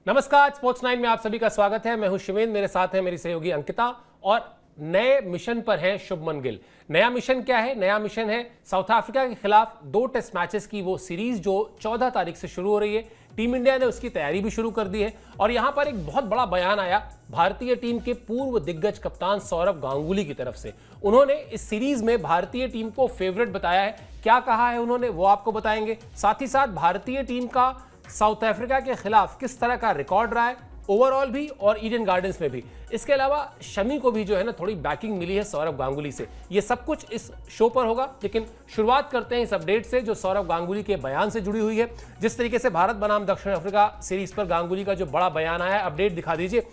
नमस्कार, स्पोर्ट्स 9 में आप सभी का स्वागत है। मैं हूं शिवेंद्र, मेरे साथ है मेरी सहयोगी अंकिता और नए मिशन पर है शुभमन गिल। नया मिशन क्या है? नया मिशन है साउथ अफ्रीका के खिलाफ 2 टेस्ट मैचेस की वो सीरीज जो 14 तारीख से शुरू हो रही है। टीम इंडिया ने उसकी तैयारी भी शुरू कर दी है और यहां पर एक बहुत बड़ा बयान आया भारतीय टीम के पूर्व दिग्गज कप्तान सौरव गांगुली की तरफ से। उन्होंने इस सीरीज में भारतीय टीम को फेवरेट बताया है। क्या कहा है उन्होंने वो आपको बताएंगे। साथ ही साथ भारतीय टीम का साउथ अफ्रीका के खिलाफ किस तरह का रिकॉर्ड रहा है ओवरऑल भी और ईडन गार्डन्स में भी। इसके अलावा शमी को भी जो है ना थोड़ी बैकिंग मिली है सौरव गांगुली से। ये सब कुछ इस शो पर होगा, लेकिन शुरुआत करते हैं इस अपडेट से जो सौरव गांगुली के बयान से जुड़ी हुई है। जिस तरीके से भारत बनाम दक्षिण अफ्रीका सीरीज पर गांगुली का जो बड़ा बयान आया है, अपडेट दिखा दीजिए।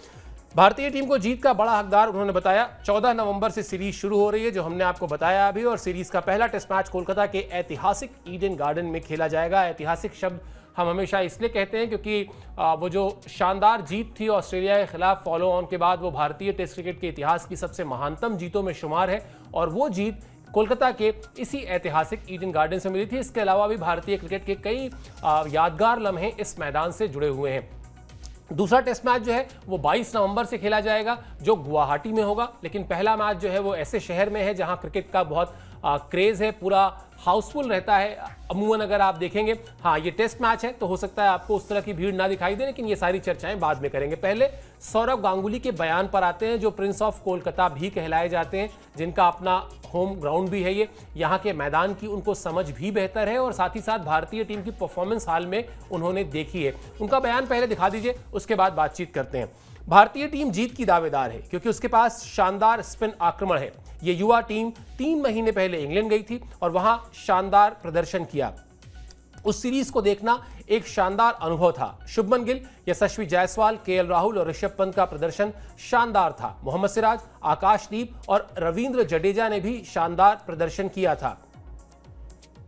भारतीय टीम को जीत का बड़ा हकदार उन्होंने बताया। 14 नवंबर से सीरीज शुरू हो रही है जो हमने आपको बताया अभी, और सीरीज का पहला टेस्ट मैच कोलकाता के ऐतिहासिक ईडन गार्डन में खेला जाएगा। ऐतिहासिक शब्द हम हमेशा इसलिए कहते हैं क्योंकि वो जो शानदार जीत थी ऑस्ट्रेलिया के खिलाफ फॉलो ऑन के बाद, वो भारतीय टेस्ट क्रिकेट के इतिहास की सबसे महानतम जीतों में शुमार है और वो जीत कोलकाता के इसी ऐतिहासिक ईडन गार्डन से मिली थी। इसके अलावा भी भारतीय क्रिकेट के कई यादगार लम्हे इस मैदान से जुड़े हुए हैं। दूसरा टेस्ट मैच जो है वो 22 नवंबर से खेला जाएगा जो गुवाहाटी में होगा, लेकिन पहला मैच जो है वो ऐसे शहर में है जहां क्रिकेट का बहुत क्रेज है, पूरा हाउसफुल रहता है अमूमन। अगर आप देखेंगे, हाँ ये टेस्ट मैच है तो हो सकता है आपको उस तरह की भीड़ ना दिखाई दे, लेकिन ये सारी चर्चाएं बाद में करेंगे। पहले सौरव गांगुली के बयान पर आते हैं जो प्रिंस ऑफ कोलकाता भी कहलाए जाते हैं, जिनका अपना होम ग्राउंड भी है ये। यहाँ के मैदान की उनको समझ भी बेहतर है और साथ ही साथ भारतीय टीम की परफॉर्मेंस हाल में उन्होंने देखी है। उनका बयान पहले दिखा दीजिए, उसके बाद बातचीत करते हैं। भारतीय टीम जीत की दावेदार है क्योंकि उसके पास शानदार स्पिन आक्रमण है। ये युवा टीम 3 महीने पहले इंग्लैंड गई थी और वहां शानदार प्रदर्शन किया। उस सीरीज को देखना एक शानदार अनुभव था। शुभमन गिल, यशस्वी जायसवाल, केएल राहुल और ऋषभ पंत का प्रदर्शन शानदार था। मोहम्मद सिराज, आकाशदीप और रविंद्र जडेजा ने भी शानदार प्रदर्शन किया था।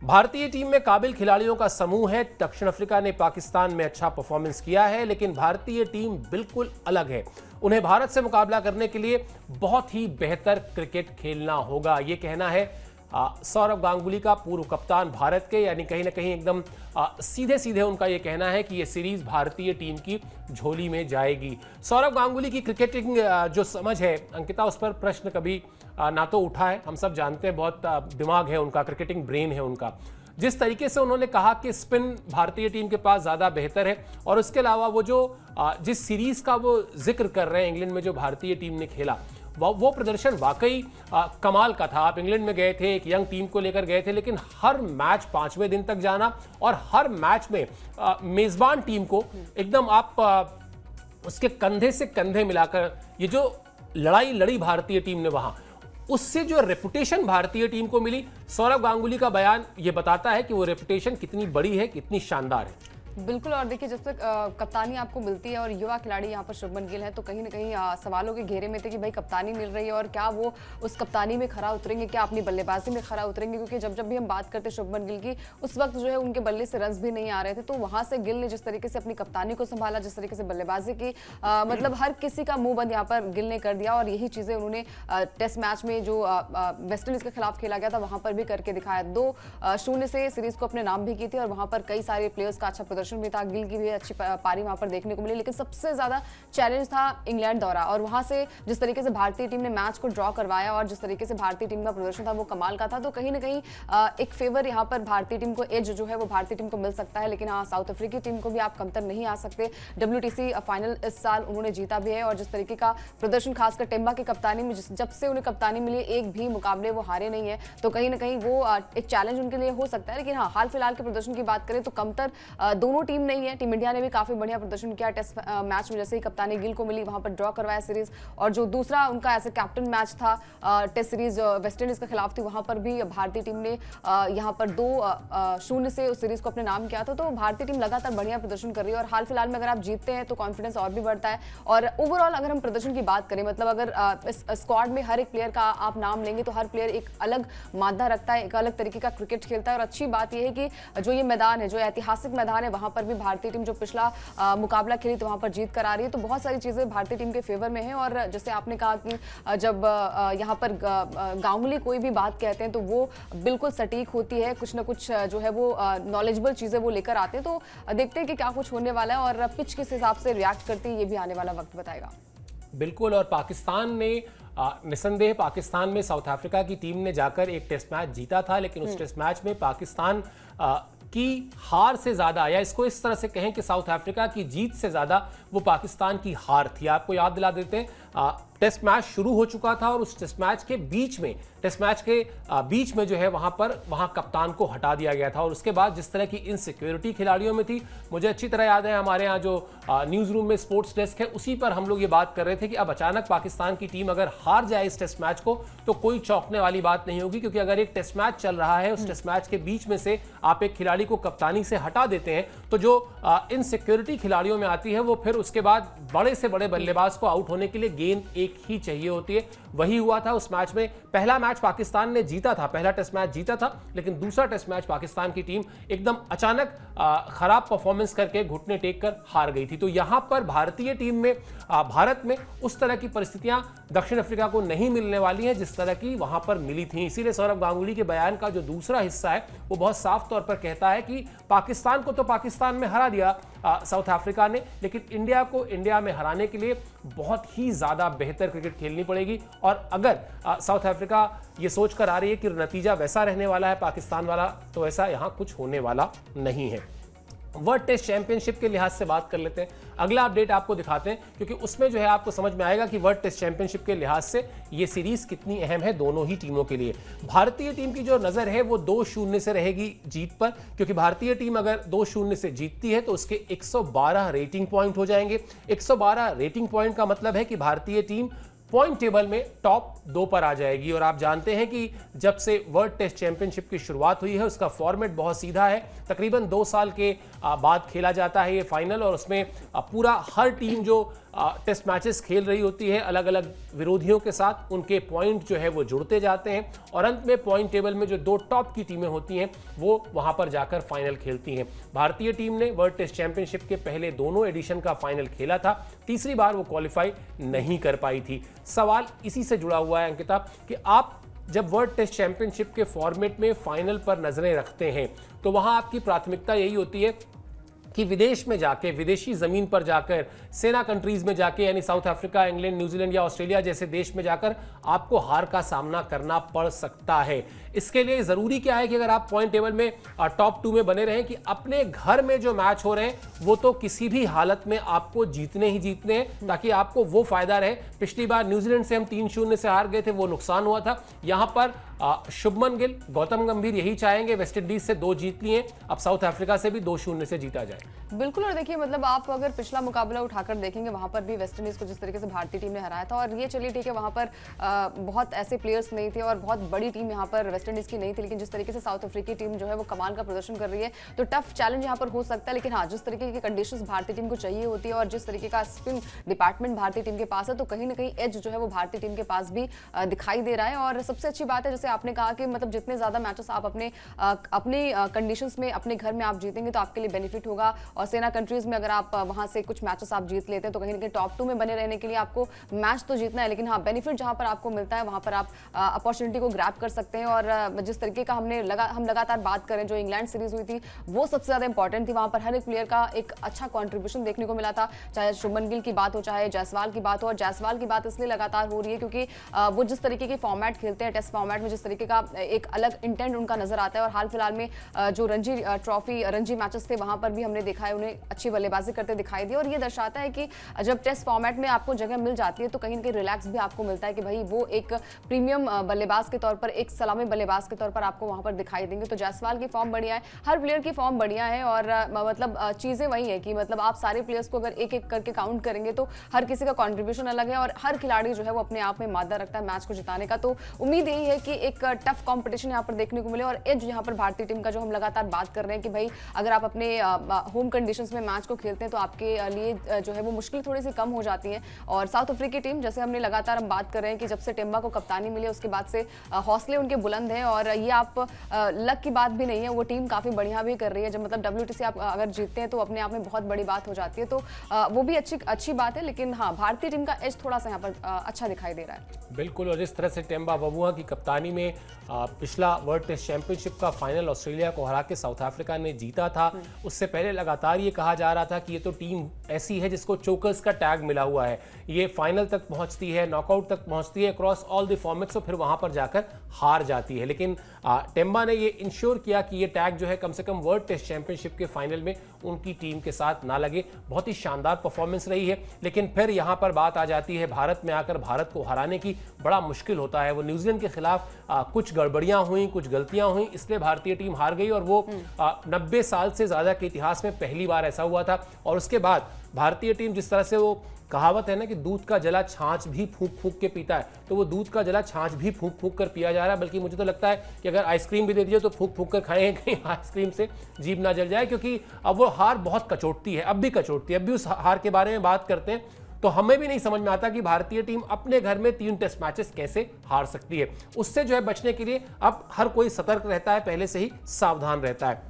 भारतीय टीम में काबिल खिलाड़ियों का समूह है। दक्षिण अफ्रीका ने पाकिस्तान में अच्छा परफॉर्मेंस किया है, लेकिन भारतीय टीम बिल्कुल अलग है। उन्हें भारत से मुकाबला करने के लिए बहुत ही बेहतर क्रिकेट खेलना होगा, ये कहना है सौरव गांगुली का, पूर्व कप्तान भारत के। यानी कहीं ना कहीं एकदम सीधे सीधे उनका ये कहना है कि ये सीरीज भारतीय टीम की झोली में जाएगी। सौरव गांगुली की क्रिकेटिंग जो समझ है अंकिता, उस पर प्रश्न कभी ना तो उठा है। हम सब जानते हैं बहुत दिमाग है उनका, क्रिकेटिंग ब्रेन है उनका। जिस तरीके से उन्होंने कहा कि स्पिन भारतीय टीम के पास ज़्यादा बेहतर है, और उसके अलावा वो जो जिस सीरीज़ का वो जिक्र कर रहे हैं इंग्लैंड में जो भारतीय टीम ने खेला, वो प्रदर्शन वाकई कमाल का था। आप इंग्लैंड में गए थे, एक यंग टीम को लेकर गए थे, लेकिन हर मैच 5वें दिन तक जाना और हर मैच में मेज़बान टीम को एकदम आप उसके कंधे से कंधे मिलाकर ये जो लड़ाई लड़ी भारतीय टीम ने वहां, उससे जो रेपुटेशन भारतीय टीम को मिली, सौरव गांगुली का बयान ये बताता है कि वो रेपुटेशन कितनी बड़ी है, कितनी शानदार है। बिल्कुल। और देखिए, जब तक कप्तानी आपको मिलती है और युवा खिलाड़ी यहाँ पर शुभमन गिल है, तो कहीं ना कहीं सवालों के घेरे में थे कि भाई कप्तानी मिल रही है और क्या वो उस कप्तानी में खरा उतरेंगे, क्या अपनी बल्लेबाजी में खरा उतरेंगे। क्योंकि जब भी हम बात करते शुभमन गिल की, उस वक्त जो है उनके बल्ले से रन्स भी नहीं आ रहे थे। तो वहां से गिल ने जिस तरीके से अपनी कप्तानी को संभाला, जिस तरीके से बल्लेबाजी की, मतलब हर किसी का मुंह बंद यहाँ पर गिल ने कर दिया। और यही चीजें उन्होंने टेस्ट मैच में जो वेस्ट इंडीज के खिलाफ खेला गया था वहां पर भी करके दिखाया। 2-0 से सीरीज को अपने नाम भी की थी और वहां पर कई सारे प्लेयर्स का अच्छा प्रदर्शन भी था। गिल की भी अच्छी पारी वहां पर देखने को मिली, लेकिन सबसे ज्यादा चैलेंज था इंग्लैंड दौरा। और वहां से जिस तरीके से भारतीय टीम ने मैच को ड्रॉ करवाया और जिस तरीके से भारतीय टीम का प्रदर्शन था वो कमाल का था। तो कहीं ना कहीं एक फेवर यहाँ पर भारतीय टीम को, एज जो है वो भारतीय टीम को मिल सकता है। लेकिन हाँ, साउथ अफ्रीकी टीम को भी आप कमतर नहीं आ सकते। WTC फाइनल इस साल उन्होंने जीता भी है और जिस तरीके का प्रदर्शन खासकर टेम्बा की कप्तानी में, जब से उन्हें कप्तानी मिली एक भी मुकाबले वो हारे नहीं है। तो कहीं ना कहीं वो एक चैलेंज उनके लिए हो सकता है। लेकिन हाँ, हाल फिलहाल के प्रदर्शन की बात करें तो कमतर दोनों टीम नहीं है। टीम इंडिया ने भी काफी बढ़िया प्रदर्शन किया टेस्ट मैच में, जैसे ही कप्तानी गिल को मिली वहां पर ड्रॉ करवाया सीरीज। और जो दूसरा उनका ऐसे कैप्टन मैच था टेस्ट सीरीज वेस्ट इंडीज के खिलाफ थी, वहां पर भी भारतीय टीम ने यहां पर 2-0 से उस सीरीज को अपने नाम किया था। तो भारतीय टीम लगातार बढ़िया प्रदर्शन कर रही है और हाल फिलहाल में अगर आप जीतते हैं तो कॉन्फिडेंस और भी बढ़ता है। और ओवरऑल अगर हम प्रदर्शन की बात करें, मतलब अगर इस स्क्वाड में हर एक प्लेयर का आप नाम लेंगे तो हर प्लेयर एक अलग मादा रखता है, एक अलग तरीके का क्रिकेट खेलता है। और अच्छी बात यह है कि जो ये मैदान है, जो ऐतिहासिक मैदान है, वहां पर भी भारतीय टीम जो पिछला मुकाबला खेली तो वहां पर जीत कर आ रही है। तो बहुत सारी चीजें भारतीय टीम के फेवर में है। और जैसे आपने कहा कि जब यहाँ पर गांगुली कोई भी बात कहते हैं तो वो बिल्कुल सटीक होती है, कुछ ना कुछ जो है वो नॉलेजेबल चीजें वो लेकर आते हैं। तो देखते हैं कि क्या कुछ होने वाला है और पिच किस हिसाब से रिएक्ट करती है, ये भी आने वाला वक्त बताएगा। बिल्कुल। और पाकिस्तान ने निसंदेह पाकिस्तान में साउथ अफ्रीका की टीम ने जाकर एक टेस्ट मैच जीता था, लेकिन उस टेस्ट मैच में पाकिस्तान की हार से ज्यादा, या इसको इस तरह से कहें कि साउथ अफ्रीका की जीत से ज्यादा वो पाकिस्तान की हार थी। आपको याद दिला देते हैं, टेस्ट मैच शुरू हो चुका था और उस टेस्ट मैच के बीच में जो है वहां कप्तान को हटा दिया गया था। और उसके बाद जिस तरह की इनसिक्योरिटी खिलाड़ियों में थी, मुझे अच्छी तरह याद है, हमारे यहाँ जो न्यूज रूम में स्पोर्ट्स डेस्क है उसी पर हम लोग ये बात कर रहे थे कि अब अचानक पाकिस्तान की टीम अगर हार जाए इस टेस्ट मैच को तो कोई चौंकने वाली बात नहीं होगी, क्योंकि अगर एक टेस्ट मैच चल रहा है, उस टेस्ट मैच के बीच में से आप एक खिलाड़ी को कप्तानी से हटा देते हैं तो जो इनसिक्योरिटी खिलाड़ियों में आती है वो फिर उसके बाद बड़े से बड़े बल्लेबाज को आउट होने के लिए गेंद एक ही चाहिए होती है। वही हुआ था उस मैच में। पहला मैच पाकिस्तान ने जीता था, पहला टेस्ट मैच जीता था, लेकिन दूसरा टेस्ट मैच पाकिस्तान की टीम एकदम अचानक खराब परफॉर्मेंस करके घुटने टेक कर हार गई थी। तो यहां पर भारतीय टीम में, भारत में उस तरह की परिस्थितियां दक्षिण अफ्रीका को नहीं मिलने वाली हैं जिस तरह की वहां पर मिली थी। इसीलिए सौरव गांगुली के बयान का जो दूसरा हिस्सा है वो बहुत साफ तौर पर कहता है कि पाकिस्तान को तो पाकिस्तान में हरा दिया साउथ अफ्रीका ने, लेकिन इंडिया को इंडिया में हराने के लिए बहुत ही ज्यादा बेहतर क्रिकेट खेलनी पड़ेगी। और अगर साउथ अफ्रीका ये सोचकर आ रही है कि नतीजा वैसा रहने वाला है पाकिस्तान वाला, तो ऐसा यहां कुछ होने वाला नहीं है। वर्ल्ड टेस्ट चैंपियनशिप के लिहाज से बात कर लेते हैं, अगला अपडेट आपको दिखाते हैं, क्योंकि उसमें जो है आपको समझ में आएगा कि वर्ल्ड टेस्ट चैंपियनशिप के लिहाज से ये सीरीज कितनी अहम है दोनों ही टीमों के लिए। भारतीय टीम की जो नजर है वो 2-0 से रहेगी जीत पर, क्योंकि भारतीय टीम अगर 2-0 से जीतती है तो उसके 112 रेटिंग पॉइंट हो जाएंगे। 112 रेटिंग पॉइंट का मतलब है कि भारतीय टीम पॉइंट टेबल में टॉप 2 पर आ जाएगी। और आप जानते हैं कि जब से वर्ल्ड टेस्ट चैंपियनशिप की शुरुआत हुई है उसका फॉर्मेट बहुत सीधा है, तकरीबन 2 साल के बाद खेला जाता है ये फाइनल, और उसमें पूरा हर टीम जो टेस्ट मैचेस खेल रही होती है अलग अलग विरोधियों के साथ, उनके पॉइंट जो है वो जुड़ते जाते हैं और अंत में पॉइंट टेबल में जो 2 टॉप की टीमें होती हैं वो वहां पर जाकर फाइनल खेलती हैं। भारतीय टीम ने वर्ल्ड टेस्ट चैंपियनशिप के पहले दोनों एडिशन का फाइनल खेला था, तीसरी बार वो क्वालिफाई नहीं कर पाई थी। सवाल इसी से जुड़ा हुआ है अंकिता कि आप जब वर्ल्ड टेस्ट चैंपियनशिप के फॉर्मेट में फाइनल पर नजरें रखते हैं तो वहां आपकी प्राथमिकता यही होती है कि विदेश में जाके, विदेशी जमीन पर जाकर, सेना कंट्रीज में जाके, यानी साउथ अफ्रीका, इंग्लैंड, न्यूजीलैंड या ऑस्ट्रेलिया जैसे देश में जाकर आपको हार का सामना करना पड़ सकता है। इसके लिए जरूरी क्या है कि अगर आप पॉइंट टेबल में टॉप 2 में बने रहें कि अपने घर में जो मैच हो रहे हैं वो तो किसी भी हालत में आपको जीतने ही जीतने हैं, ताकि आपको वो फायदा रहे। पिछली बार न्यूजीलैंड से हम 3-0 से हार गए थे, वो नुकसान हुआ था। यहां पर शुभमन गिल, गौतम गंभीर यही चाहेंगे, वेस्ट इंडीज से 2 जीत लिए, अब साउथ अफ्रीका से भी 2-0 से जीता जाए। बिल्कुल। और देखिए मतलब आप अगर पिछला मुकाबला उठाकर देखेंगे वहां पर भी वेस्ट इंडीज को जिस तरीके से भारतीय टीम ने हराया था, और ये चलिए ठीक है वहां पर बहुत ऐसे प्लेयर्स नहीं थे और बहुत बड़ी टीम यहाँ पर वेस्ट इंडीज की नहीं थी, लेकिन जिस तरीके से साउथ अफ्रीकी टीम जो है वो कमाल का प्रदर्शन कर रही है तो टफ चैलेंज यहाँ पर हो सकता है। लेकिन हाँ, जिस तरीके की कंडीशंस भारतीय टीम को चाहिए होती है और जिस तरीके का स्पिन डिपार्टमेंट भारतीय टीम के पास है, तो कहीं ना कहीं एज जो है वो भारतीय टीम के पास भी दिखाई दे रहा है। और सबसे अच्छी बात है, जैसे आपने कहा कि मतलब जितने ज्यादा मैचेस आप अपने कंडीशंस में अपने घर में आप जीतेंगे तो आपके लिए बेनिफिट होगा। और सेना कंट्रीज में अगर आप वहां से कुछ मैचेस आप जीत लेते हैं तो कहीं ना कहीं टॉप 2 में बने रहने के लिए आपको मैच तो जीतना है, लेकिन हाँ बेनिफिट जहां पर आपको मिलता है वहां पर आप अपॉर्चुनिटी को ग्रैब कर सकते हैं। और जिस तरीके का हम लगातार बात करें, जो इंग्लैंड सीरीज हुई थी वो सबसे ज्यादा इंपॉर्टेंट थी, वहां पर हर एक प्लेयर का एक अच्छा कॉन्ट्रीब्यूशन देखने को मिला था, चाहे शुभमन गिल की बात हो, चाहे जायसवाल की बात हो। और जायसवाल की बात इसलिए लगातार हो रही है क्योंकि वो जिस तरीके के फॉर्मेट खेलते हैं, टेस्ट फॉर्मेट में जिस तरीके का एक अलग इंटेंट उनका नजर आता है। और हाल फिलहाल में जो रणजी ट्रॉफी, रणजी मैचेस थे वहां पर भी हमने देखा है उन्हें अच्छी बल्लेबाजी करते दिखाई दी। और ये दर्शाता है कि जब टेस्ट फॉर्मेट में आपको जगह मिल जाती है तो कहीं ना कहीं रिलैक्स भी आपको मिलता है कि भाई वो एक प्रीमियम बल्लेबाज के तौर पर, एक सलामी बल्लेबाज के तौर पर आपको वहां पर दिखाई देंगे। तो जायसवाल की फॉर्म बढ़िया है, हर प्लेयर की फॉर्म बढ़िया है। और मतलब चीजें वही है कि मतलब आप सारे प्लेयर्स को अगर एक एक करके काउंट करेंगे तो हर किसी का कॉन्ट्रीब्यूशन अलग है और हर खिलाड़ी जो है वो अपने आप में मादा रखता है मैच को जिताने का। तो उम्मीद यही है कि एक टफ कंपटीशन यहाँ पर देखने को मिले और एज यहाँ पर भारतीय टीम का जो हम लगातार बात कर रहे हैं कि भाई अगर आप अपने होम कंडीशंस में मैच को खेलते हैं तो आपके लिए जो है वो मुश्किल थोड़ी सी कम हो जाती है। और साउथ अफ्रीकी टीम जैसे हमने लगातार हम बात कर रहे हैं कि जब से टेम्बा को कप्तानी मिली उसके बाद से हौसले उनके बुलंद हैं और ये आप लक की बात भी नहीं है, वो टीम काफ़ी बढ़िया भी कर रही है। जब मतलब WTC आप अगर जीतते हैं तो अपने आप में बहुत बड़ी बात हो जाती है, तो वो भी अच्छी बात है। लेकिन हाँ, भारतीय टीम का एज थोड़ा सा यहाँ पर अच्छा दिखाई दे रहा है। बिल्कुल, और जिस तरह से टेम्बा बबुआ की कप्तानी में पिछला वर्ल्ड टेस्ट चैंपियनशिप का फाइनल ऑस्ट्रेलिया को हरा के साउथ अफ्रीका ने जीता था, उससे पहले लगातार ये कहा जा रहा था कि ये तो टीम ऐसी है जिसको चोकर्स का टैग मिला हुआ है, ये फाइनल तक पहुंचती है, नॉकआउट तक पहुंचती है क्रॉस ऑल द फॉर्मेट्स, और फिर वहां पर जाकर हार जाती है। लेकिन टेम्बा ने ये इंश्योर किया कि ये टैग जो है कम से कम वर्ल्ड टेस्ट चैंपियनशिप के फाइनल में उनकी टीम के साथ ना लगे। बहुत ही शानदार परफॉर्मेंस रही है। लेकिन फिर यहां पर बात आ जाती है भारत में आकर भारत को हराने की बड़ा मुश्किल होता है। वो न्यूजीलैंड के खिलाफ कुछ गड़बड़ियां हुई, कुछ गलतियां हुई, इसलिए भारतीय टीम हार गई और वो 90 साल से ज्यादा के इतिहास में पहली बार ऐसा हुआ था। और उसके बाद भारतीय टीम जिस तरह से वो कहावत है ना कि दूध का जला छाछ भी फूंक फूंक के पीता है, तो वो दूध का जला छाछ भी फूंक फूंक कर पिया जा रहा है। बल्कि मुझे तो लगता है कि अगर आइसक्रीम भी दे दीजिए तो फूंक फूंक कर खाएं, कहीं आइसक्रीम से जीभ ना जल जाए, क्योंकि अब वो हार बहुत कचोटती है, अब भी कचोटती है। अब भी उस हार के बारे में बात करते हैं तो हमें भी नहीं समझ में आता कि भारतीय टीम अपने घर में 3 टेस्ट मैचेस कैसे हार सकती है। उससे जो है बचने के लिए अब हर कोई सतर्क रहता है, पहले से ही सावधान रहता है।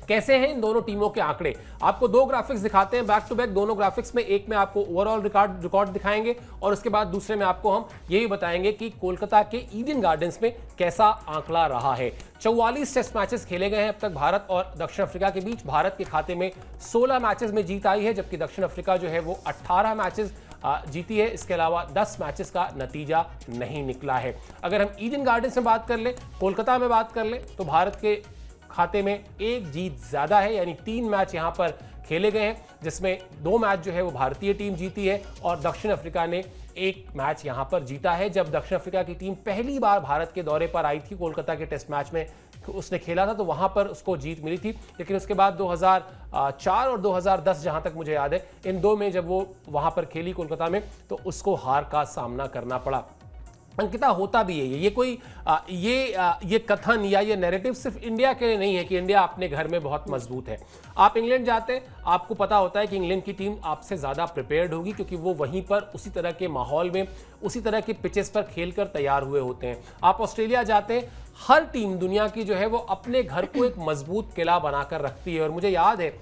कैसे हैं इन दोनों टीमों के आंकड़े, आपको 2 ग्राफिक्स दिखाते हैं बैक टू बैक। दोनों ग्राफिक्स में एक में आपको ओवरऑल रिकॉर्ड दिखाएंगे और उसके बाद दूसरे में आपको हम यही बताएंगे कि कोलकाता के ईडन गार्डन्स में कैसा आंकड़ा रहा है। 44 टेस्ट मैचेस खेले गए हैं अब तक भारत और दक्षिण अफ्रीका के बीच। भारत के खाते में 16 मैचेस में जीत आई है, जबकि दक्षिण अफ्रीका जो है वो 18 मैचेस जीती है। इसके अलावा 10 मैचेस का नतीजा नहीं निकला है। अगर हम ईडन गार्डन्स में बात कर ले, कोलकाता में बात कर ले, तो भारत के खाते में 1 जीत ज्यादा है, यानी 3 मैच यहां पर खेले गए हैं, जिसमें 2 मैच जो है वो भारतीय टीम जीती है और दक्षिण अफ्रीका ने 1 मैच यहां पर जीता है। जब दक्षिण अफ्रीका की टीम पहली बार भारत के दौरे पर आई थी, कोलकाता के टेस्ट मैच में उसने खेला था, तो वहां पर उसको जीत मिली थी। लेकिन उसके बाद 2004 और 2010 जहां तक मुझे याद है, इन 2 में जब वो वहां पर खेली कोलकाता में, तो उसको हार का सामना करना पड़ा। अंकिता, होता भी है ये कोई ये कथन या ये नैरेटिव सिर्फ इंडिया के लिए नहीं है कि इंडिया अपने घर में बहुत मजबूत है। आप इंग्लैंड जाते हैं, आपको पता होता है कि इंग्लैंड की टीम आपसे ज़्यादा प्रिपेयर्ड होगी, क्योंकि वो वहीं पर उसी तरह के माहौल में, उसी तरह के पिचेस पर खेलकर तैयार हुए होते हैं। आप ऑस्ट्रेलिया जाते हैं, हर टीम दुनिया की जो है वो अपने घर को एक मजबूत किला बनाकर रखती है। और मुझे याद है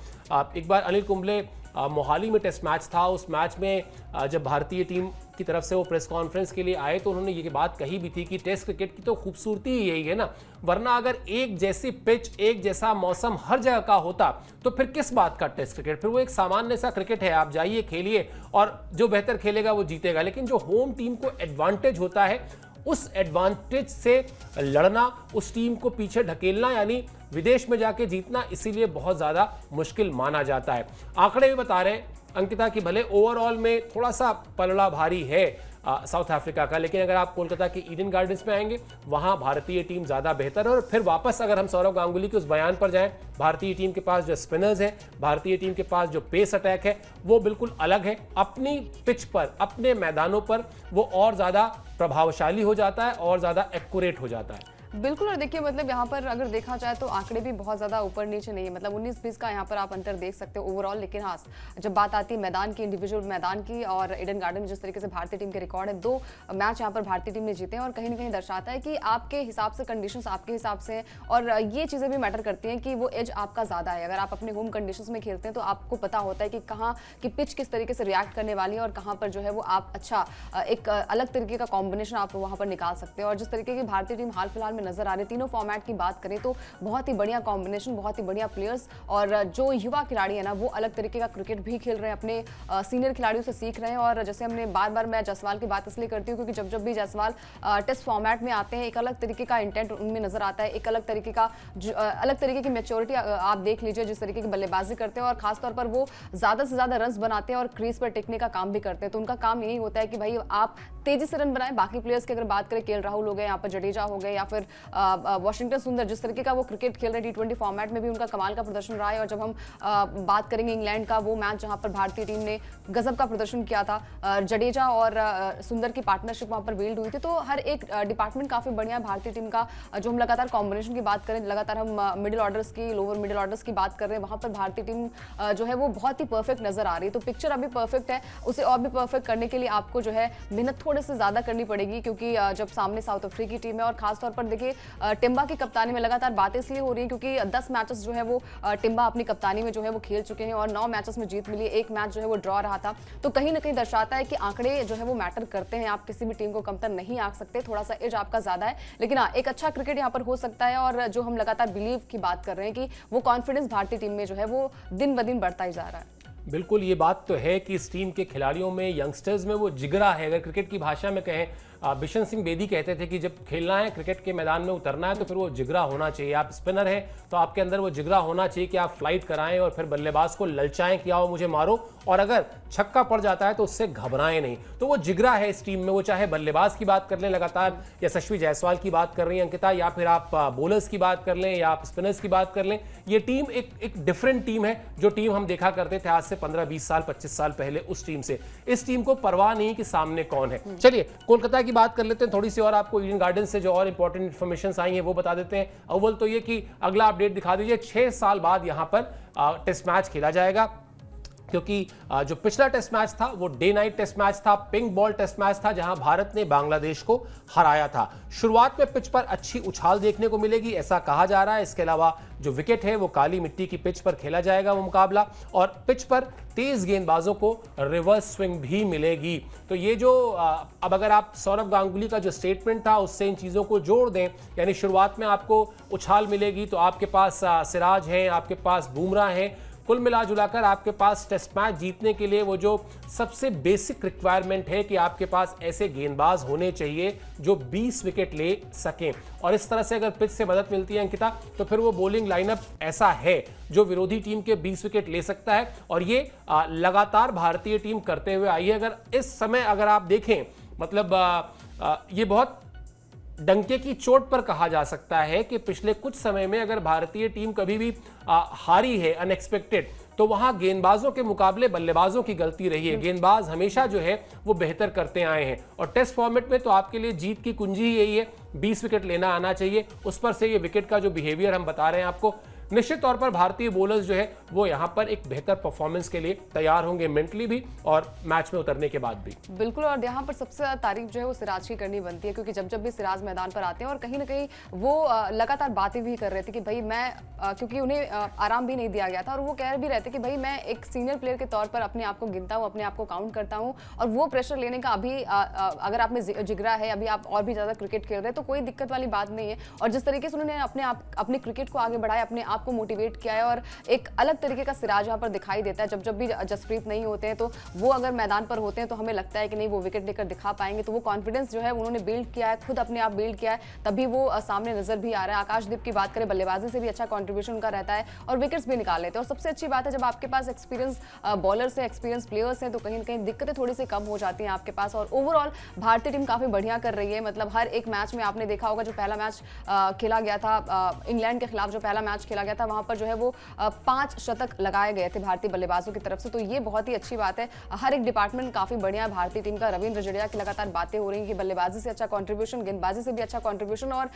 एक बार अनिल कुंबले मोहाली में टेस्ट मैच था, उस मैच में जब भारतीय टीम की तरफ से वो प्रेस कॉन्फ्रेंस के लिए आए तो उन्होंने ये बात कही भी थी कि टेस्ट क्रिकेट की तो खूबसूरती ही यही है ना, वरना अगर एक जैसी पिच, एक जैसा मौसम हर जगह का होता तो फिर किस बात का टेस्ट क्रिकेट, फिर वो एक सामान्य सा क्रिकेट है, आप जाइए खेलिए और जो बेहतर खेलेगा वो जीतेगा। लेकिन जो होम टीम को एडवांटेज होता है, उस एडवांटेज से लड़ना, उस टीम को पीछे ढकेलना, यानी विदेश में जाके जीतना, इसीलिए बहुत ज्यादा मुश्किल माना जाता है। आंकड़े भी बता रहे हैं अंकिता कि भले ओवरऑल में थोड़ा सा पलड़ा भारी है साउथ अफ्रीका का, लेकिन अगर आप कोलकाता के ईडन गार्डन्स में आएंगे, वहां भारतीय टीम ज्यादा बेहतर है। और फिर वापस अगर हम सौरव गांगुली के उस बयान पर जाएं, भारतीय टीम के पास जो स्पिनर्स हैं, भारतीय टीम के पास जो पेस अटैक है, वो बिल्कुल अलग है। अपनी पिच पर, अपने मैदानों पर वो और ज्यादा प्रभावशाली हो जाता है और ज्यादा एक्यूरेट हो जाता है। बिल्कुल। और देखिए मतलब यहाँ पर अगर देखा जाए तो आंकड़े भी बहुत ज़्यादा ऊपर नीचे नहीं है, मतलब 19-20 का यहाँ पर आप अंतर देख सकते हो ओवरऑल। लेकिन हाँ, जब बात आती है मैदान की, इंडिविजुअल मैदान की, और ईडन गार्डन में जिस तरीके से भारतीय टीम के रिकॉर्ड है, 2 मैच यहाँ पर भारतीय टीम ने जीते हैं, और कहीं ना कहीं दर्शाता है कि आपके हिसाब से कंडीशंस आपके हिसाब से हैं, और ये चीज़ें भी मैटर करती हैं कि वो एज आपका ज़्यादा है। अगर आप अपने होम कंडीशंस में खेलते हैं तो आपको पता होता है कि कहाँ की पिच किस तरीके से रिएक्ट करने वाली है और कहाँ पर जो है वो आप अच्छा एक अलग तरीके का कॉम्बिनेशन आप वहाँ पर निकाल सकते हैं। और जिस तरीके की भारतीय टीम हाल फिलहाल में नजर आ रही है, तीनों फॉर्मेट की बात करें तो बहुत ही बढ़िया कॉम्बिनेशन, बहुत ही बढ़िया प्लेयर्स, और जो युवा खिलाड़ी है ना वो अलग तरीके का क्रिकेट भी खेल रहे हैं, अपने सीनियर खिलाड़ियों से सीख रहे हैं। और जैसे हमने बार मैं जायसवाल की बात इसलिए करती हूँ क्योंकि जब भी जायसवाल टेस्ट फॉर्मेट में आते हैं, एक अलग तरीके का इंटेंट उनमें नजर आता है, एक अलग तरीके की मैच्योरिटी आप देख लीजिए, जिस तरीके की बल्लेबाजी करते हैं, और खासतौर पर वो ज्यादा से ज्यादा रन बनाते हैं और क्रीज पर टिकने का काम भी करते हैं। तो उनका काम यही होता है कि भाई आप तेजी से रन बनाएं। बाकी प्लेयर्स की अगर बात करें, केएल राहुल हो गए, यहाँ पर जडेजा हो गए, या फिर वाशिंगटन सुंदर जिस तरीके का वो क्रिकेट खेल रहे T20 फॉर्मेट में भी उनका कमाल का प्रदर्शन रहा है। और जब हम बात करेंगे इंग्लैंड का वो मैच जहां पर भारतीय टीम ने गजब का प्रदर्शन किया था, जडेजा और सुंदर की पार्टनरशिप वहां पर बिल्ड हुई थी, तो हर एक डिपार्टमेंट काफी बढ़िया है भारतीय टीम का। जो हम लगातार कॉम्बिनेशन की बात करें, लगातार हम मिडिल ऑर्डर्स की, लोअर मिडिल ऑर्डर्स की बात कर रहे हैं, वहां पर भारतीय टीम जो है वो बहुत ही परफेक्ट नजर आ रही है। तो पिक्चर अभी परफेक्ट है, उसे और भी परफेक्ट करने के लिए आपको जो है मेहनत थोड़े से ज्यादा करनी पड़ेगी, क्योंकि जब सामने साउथ अफ्रीका की टीम है और खासतौर पर देखिए टिम्बा की कप्तानी में लगातार बातें इसलिए हो रही है क्योंकि 10 मैचेस जो है वो टिम्बा अपनी कप्तानी में जो है वो खेल चुके हैं और 9 मैचेस में जीत मिली है, एक मैच जो है वो ड्रॉ रहा था। तो कहीं ना कहीं दर्शाता है कि आंकड़े जो है वो मैटर करते हैं, आप किसी भी टीम को कमतर नहीं आंक सकते, थोड़ा सा एज आपका ज्यादा है, लेकिन हाँ एक अच्छा क्रिकेट यहाँ पर हो सकता है। और जो हम लगातार बिलीव की बात कर रहे हैं कि वो कॉन्फिडेंस भारतीय टीम में जो है वो दिन ब दिन बढ़ता ही जा रहा है। बिल्कुल, ये बात तो है कि इस टीम के खिलाड़ियों में, यंगस्टर्स में वो जिगरा है। अगर क्रिकेट की भाषा में कहें, बिशन सिंह बेदी कहते थे कि जब खेलना है, क्रिकेट के मैदान में उतरना है, तो फिर वो जिगरा होना चाहिए। आप स्पिनर हैं तो आपके अंदर वो जिगरा होना चाहिए कि आप फ्लाइट कराएं और फिर बल्लेबाज को ललचाएं कि आओ मुझे मारो, और अगर छक्का पड़ जाता है तो उससे घबराएं नहीं। तो वो जिगरा है इस टीम में। वो चाहे बल्लेबाज की बात कर लें लगातार, यशस्वी जायसवाल की बात कर रही हैं अंकिता, या फिर आप बॉलर्स की बात कर लें, या आप स्पिनर्स की बात कर लें, ये टीम एक डिफरेंट टीम है। जो टीम हम देखा करते थे आज से 15-20 साल 25 साल पहले, उस टीम से इस टीम को परवाह नहीं कि सामने कौन है। चलिए कोलकाता की बात कर लेते हैं थोड़ी सी, और आपको ईडन गार्डन से जो और इंपॉर्टेंट इन्फॉर्मेशन आई है वो बता देते हैं। अव्वल तो ये कि अगला अपडेट दिखा दीजिए, 6 साल बाद यहां पर टेस्ट मैच खेला जाएगा, क्योंकि जो पिछला टेस्ट मैच था वो डे नाइट टेस्ट मैच था, पिंक बॉल टेस्ट मैच था, जहां भारत ने बांग्लादेश को हराया था। शुरुआत में पिच पर अच्छी उछाल देखने को मिलेगी, ऐसा कहा जा रहा है। इसके अलावा जो विकेट है वो काली मिट्टी की पिच पर खेला जाएगा वो मुकाबला, और पिच पर तेज गेंदबाजों को रिवर्स स्विंग भी मिलेगी। तो ये जो अब अगर आप सौरव गांगुली का जो स्टेटमेंट था उससे इन चीज़ों को जोड़ दें, यानी शुरुआत में आपको उछाल मिलेगी, तो आपके पास सिराज हैं, आपके पास बुमराह हैं, कुल मिला जुलाकर आपके पास टेस्ट मैच जीतने के लिए वो जो सबसे बेसिक रिक्वायरमेंट है कि आपके पास ऐसे गेंदबाज होने चाहिए जो 20 विकेट ले सकें। और इस तरह से अगर पिच से मदद मिलती है अंकिता, तो फिर वो बॉलिंग लाइनअप ऐसा है जो विरोधी टीम के 20 विकेट ले सकता है, और ये लगातार भारतीय टीम करते हुए आई है। अगर इस समय अगर आप देखें, मतलब ये बहुत डंके की चोट पर कहा जा सकता है कि पिछले कुछ समय में अगर भारतीय टीम कभी भी हारी है अनएक्सपेक्टेड, तो वहां गेंदबाजों के मुकाबले बल्लेबाजों की गलती रही है। गेंदबाज हमेशा जो है वो बेहतर करते आए हैं, और टेस्ट फॉर्मेट में तो आपके लिए जीत की कुंजी ही यही है, 20 विकेट लेना आना चाहिए। उस पर से ये विकेट का जो बिहेवियर हम बता रहे हैं आपको, निश्चित तौर पर भारतीय बॉलर्स जो है वो यहां पर एक बेहतर परफॉर्मेंस के लिए तैयार होंगे, मेंटली भी और मैच में उतरने के बाद भी। बिल्कुल, और यहाँ पर सबसे ज्यादा तारीफ जो है वो सिराज की करनी बनती है, क्योंकि जब जब भी सिराज मैदान पर आते हैं और कहीं ना कहीं वो लगातार बातें भी कर रहे थे कि भाई मैं, क्योंकि उन्हें आराम भी नहीं दिया गया था, और वो कह भी रहे थे कि भाई मैं एक सीनियर प्लेयर के तौर पर अपने आप को गिनता हूँ, अपने आप को काउंट करता हूँ, और वो प्रेशर लेने का अभी अगर आप में जिगरा है, अभी आप और भी ज्यादा क्रिकेट खेल रहे हैं तो कोई दिक्कत वाली बात नहीं है। और जिस तरीके से उन्होंने अपने क्रिकेट को आगे बढ़ाया, अपने आप को मोटिवेट किया है, और एक अलग तरीके का सिराज यहाँ पर दिखाई देता है। जब जब भी जसप्रीत नहीं होते हैं तो वो अगर मैदान पर होते हैं तो हमें लगता है कि नहीं वो विकेट लेकर दिखा पाएंगे, तो वो कॉन्फिडेंस जो है उन्होंने बिल्ड किया है, खुद अपने आप बिल्ड किया है, तभी वो सामने नजर भी आ रहा है। आकाशदीप की बात करें, बल्लेबाजी से भी अच्छा कॉन्ट्रीब्यूशन उनका रहता है और विकेट्स भी निकाल लेते हैं। और सबसे अच्छी बात है, जब आपके पास एक्सपीरियंस बॉलर्स हैं, एक्सपीरियंस प्लेयर्स हैं, तो कहीं ना कहीं दिक्कतें थोड़ी सी कम हो जाती हैं आपके पास। और ओवरऑल भारतीय टीम काफी बढ़िया कर रही है, मतलब हर एक मैच में आपने देखा होगा, जो पहला मैच खेला गया था इंग्लैंड के खिलाफ, जो पहला मैच खेला गया था, वहां पर जो है वो 5 शतक लगाए गए थे भारतीय बल्लेबाजों की तरफ से, तो ये बहुत ही अच्छी बात है। हर एक डिपार्टमेंट काफी बढ़िया है भारतीय टीम का। रविंद्र जडेजा की लगातार बातें हो रही हैं कि बल्लेबाजी से अच्छा कंट्रीब्यूशन, गेंदबाजी से भी अच्छा कंट्रीब्यूशन, और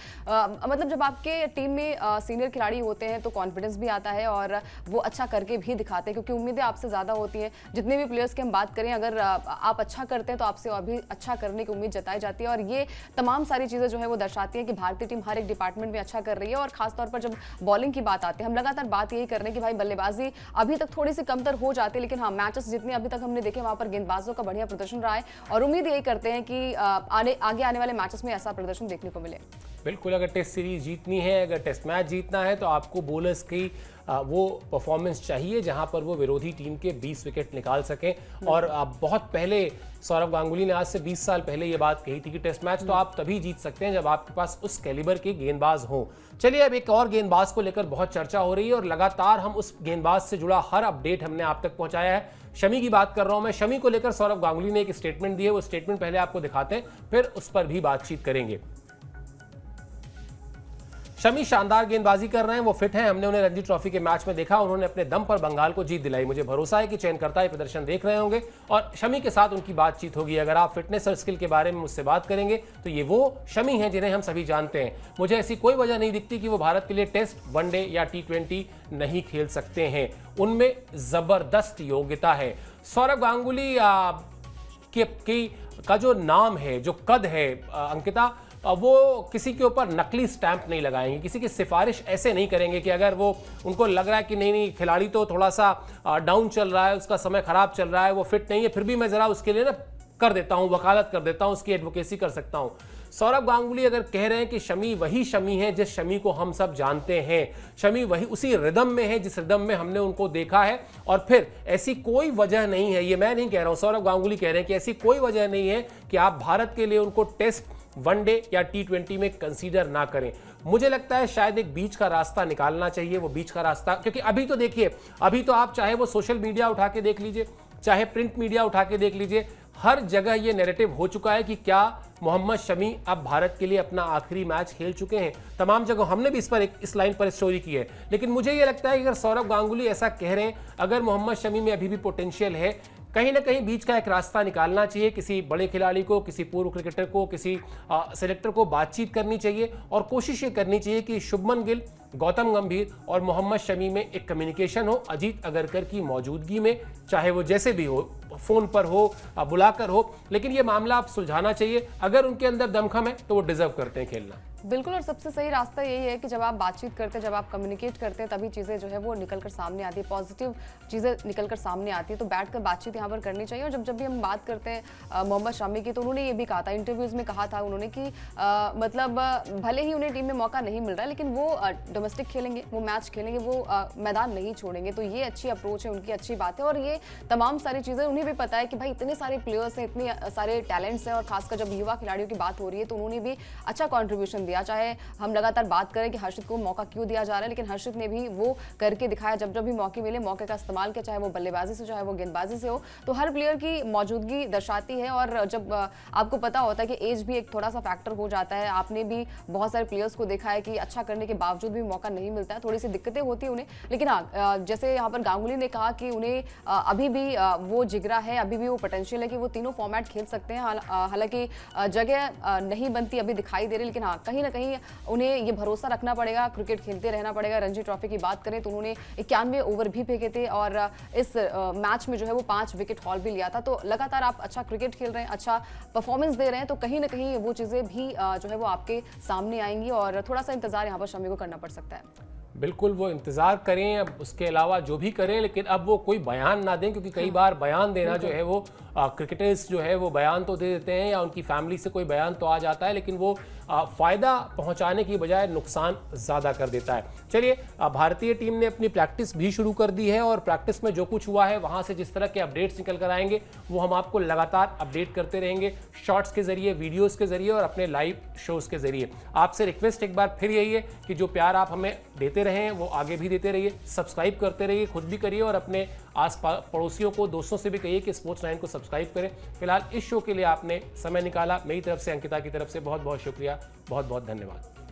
मतलब जब आपके टीम में सीनियर खिलाड़ी होते हैं तो कॉन्फिडेंस भी आता है और वो अच्छा करके भी दिखाते हैं, क्योंकि उम्मीदें आपसे ज्यादा होती हैं। जितने भी प्लेयर्स की हम बात करें, अगर आप अच्छा करते हैं तो आपसे और भी अच्छा करने की उम्मीद जताई जाती है, और ये तमाम सारी चीजें जो है वो दर्शाती है कि भारतीय टीम हर एक डिपार्टमेंट में अच्छा कर रही है। और खासतौर पर जब बॉलिंग की बात आती है, हम लगातार बात यही कर रहे हैं कि भाई बल्लेबाजी अभी तक थोड़ी सी कमतर हो जाती है, लेकिन हाँ मैचेस जितने अभी तक हमने देखे वहां पर गेंदबाजों का बढ़िया प्रदर्शन रहा है, और उम्मीद यही करते हैं कि आगे आने वाले मैचेस में ऐसा प्रदर्शन देखने को मिले। बिल्कुल, अगर टेस्ट सीरीज जीतनी है, अगर टेस्ट मैच जीतना है, तो आपको बॉलर्स की वो परफॉर्मेंस चाहिए जहां पर वो विरोधी टीम के 20 विकेट निकाल सकें। और बहुत पहले सौरव गांगुली ने, आज से 20 साल पहले ये बात कही थी कि टेस्ट मैच तो आप तभी जीत सकते हैं जब आपके पास उस कैलिबर के गेंदबाज हों। चलिए, अब एक और गेंदबाज को लेकर बहुत चर्चा हो रही है, और लगातार हम उस गेंदबाज से जुड़ा हर अपडेट हमने आप तक पहुंचाया है। शमी की बात कर रहा हूं मैं। शमी को लेकर सौरव गांगुली ने एक स्टेटमेंट दी है, वो स्टेटमेंट पहले आपको दिखाते हैं, फिर उस पर भी बातचीत करेंगे। शमी शानदार गेंदबाजी कर रहे हैं, वो फिट हैं, हमने उन्हें रणजी ट्रॉफी के मैच में देखा, उन्होंने अपने दम पर बंगाल को जीत दिलाई। मुझे भरोसा है कि चयनकर्ता ये प्रदर्शन देख रहे होंगे और शमी के साथ उनकी बातचीत होगी। अगर आप फिटनेस और स्किल के बारे में मुझसे बात करेंगे तो ये वो शमी हैं जिन्हें हम सभी जानते हैं। मुझे ऐसी कोई वजह नहीं दिखती कि वो भारत के लिए टेस्ट, वनडे या T20 नहीं खेल सकते हैं, उनमें जबरदस्त योग्यता है। सौरव गांगुली का जो नाम है, जो कद है अंकिता, वो किसी के ऊपर नकली स्टैंप नहीं लगाएंगे, किसी की सिफारिश ऐसे नहीं करेंगे कि अगर वो उनको लग रहा है कि नहीं खिलाड़ी तो थोड़ा सा डाउन चल रहा है, उसका समय खराब चल रहा है, वो फिट नहीं है, फिर भी मैं जरा उसके लिए ना कर देता हूं, वकालत कर देता हूं, उसकी एडवोकेसी कर सकता हूं। सौरव गांगुली अगर कह रहे हैं कि शमी वही शमी है जिस शमी को हम सब जानते हैं, शमी वही उसी रिदम में है जिस रिदम में हमने उनको देखा है, और फिर ऐसी कोई वजह नहीं है, ये मैं नहीं कह रहा हूं, सौरव गांगुली कह रहे हैं कि ऐसी कोई वजह नहीं है कि आप भारत के लिए उनको टेस्ट, वनडे या T20 में कंसीडर ना करें। मुझे लगता है शायद एक बीच का रास्ता निकालना चाहिए, वो बीच का रास्ता, क्योंकि अभी तो देखिए, अभी तो आप चाहे वो सोशल मीडिया उठा के देख लीजिए, चाहे प्रिंट मीडिया उठा के देख लीजिए, हर जगह ये नैरेटिव हो चुका है कि क्या मोहम्मद शमी अब भारत के लिए अपना आखिरी मैच खेल चुके हैं। तमाम जगह हमने भी इस लाइन पर स्टोरी की है, लेकिन मुझे ये लगता है कि अगर सौरव गांगुली ऐसा कह रहे हैं, अगर मोहम्मद शमी में अभी भी पोटेंशियल है, कहीं ना कहीं बीच का एक रास्ता निकालना चाहिए। किसी बड़े खिलाड़ी को, किसी पूर्व क्रिकेटर को, किसी सेलेक्टर को बातचीत करनी चाहिए और कोशिश ये करनी चाहिए कि शुभमन गिल, गौतम गंभीर और मोहम्मद शमी में एक कम्युनिकेशन हो, अजीत अगरकर की मौजूदगी में, चाहे वो जैसे भी हो, फोन पर हो, बुलाकर हो, लेकिन ये मामला आप सुलझाना चाहिए। अगर उनके अंदर दमखम है तो वो डिजर्व करते हैं खेलना। बिल्कुल, और सबसे सही रास्ता यही है कि जब आप बातचीत करते हैं, जब आप कम्युनिकेट करते हैं, तभी चीज़ें जो है वो निकलकर सामने आती है, पॉजिटिव चीज़ें निकलकर सामने आती है। तो बैठकर बातचीत यहाँ पर करनी चाहिए। और जब भी हम बात करते हैं मोहम्मद शमी की, तो उन्होंने ये भी कहा था, इंटरव्यूज़ में कहा था उन्होंने कि मतलब भले ही उन्हें टीम में मौका नहीं मिल रहा है, लेकिन वो डोमेस्टिक खेलेंगे, वो मैच खेलेंगे, वो मैदान नहीं छोड़ेंगे। तो ये अच्छी अप्रोच है उनकी, अच्छी बात है। और ये तमाम सारी चीज़ें उन्हें भी पता है कि भाई इतने सारे प्लेयर्स हैं, इतने सारे टैलेंट्स हैं, और खासकर जब युवा खिलाड़ियों की बात हो रही है तो उन्होंने भी अच्छा कॉन्ट्रीब्यूशन दिया। चाहे हम लगातार बात करें कि हर्षित को मौका क्यों दिया जा रहा है, लेकिन हर्षित ने भी वो करके दिखाया, जब भी मौके मिले मौके का इस्तेमाल किया, चाहे वो बल्लेबाजी से, चाहे वो गेंदबाजी से हो। तो हर प्लेयर की मौजूदगी दर्शाती है। और जब आपको पता होता है कि एज भी एक थोड़ा सा फैक्टर हो जाता है, आपने भी बहुत सारे प्लेयर्स को देखा है कि अच्छा करने के बावजूद भी मौका नहीं मिलता है, थोड़ी सी दिक्कतें होती हैं उन्हें। लेकिन हाँ, जैसे यहाँ पर गांगुली ने कहा कि उन्हें अभी भी वो जिगरा है, अभी भी वो पोटेंशियल है कि वो तीनों फॉर्मेट खेल सकते हैं। हालांकि जगह नहीं बनती अभी दिखाई दे रही, लेकिन हाँ, कहीं ना कहीं उन्हें ये भरोसा रखना पड़ेगा, क्रिकेट खेलते रहना पड़ेगा। रणजी ट्रॉफी की बात करें तो उन्होंने 91 ओवर भी फेंके थे, और इस मैच में जो है वो 5 विकेट हॉल भी लिया था। तो लगातार आप अच्छा क्रिकेट खेल रहे हैं, अच्छा परफॉर्मेंस दे रहे हैं, तो कहीं ना कहीं वो चीज़ें भी जो है वो आपके सामने आएंगी, और थोड़ा सा इंतजार यहाँ पर शमी को करना पड़ सकता है। बिल्कुल, वो इंतजार करें, अब उसके अलावा जो भी करें, लेकिन अब वो कोई बयान ना दें, क्योंकि कई बार बयान देना जो है वो क्रिकेटर्स जो है वो बयान तो दे देते हैं, या उनकी फैमिली से कोई बयान तो आ जाता है, लेकिन वो फ़ायदा पहुंचाने की बजाय नुकसान ज़्यादा कर देता है। चलिए, भारतीय टीम ने अपनी प्रैक्टिस भी शुरू कर दी है, और प्रैक्टिस में जो कुछ हुआ है, वहाँ से जिस तरह के अपडेट्स निकल कर आएंगे वो हम आपको लगातार अपडेट करते रहेंगे, शॉर्ट्स के जरिए, वीडियोज़ के जरिए और अपने लाइव शोज़ के जरिए। आपसे रिक्वेस्ट एक बार फिर यही है कि जो प्यार आप हमें देते रहें वो आगे भी देते रहिए, सब्सक्राइब करते रहिए, खुद भी करिए, और अपने आस पड़ोसियों को, दोस्तों से भी कहिए कि स्पोर्ट्स 9 को सब्सक्राइब करें। फिलहाल इस शो के लिए आपने समय निकाला, मेरी तरफ से, अंकिता की तरफ से बहुत बहुत शुक्रिया, बहुत बहुत धन्यवाद।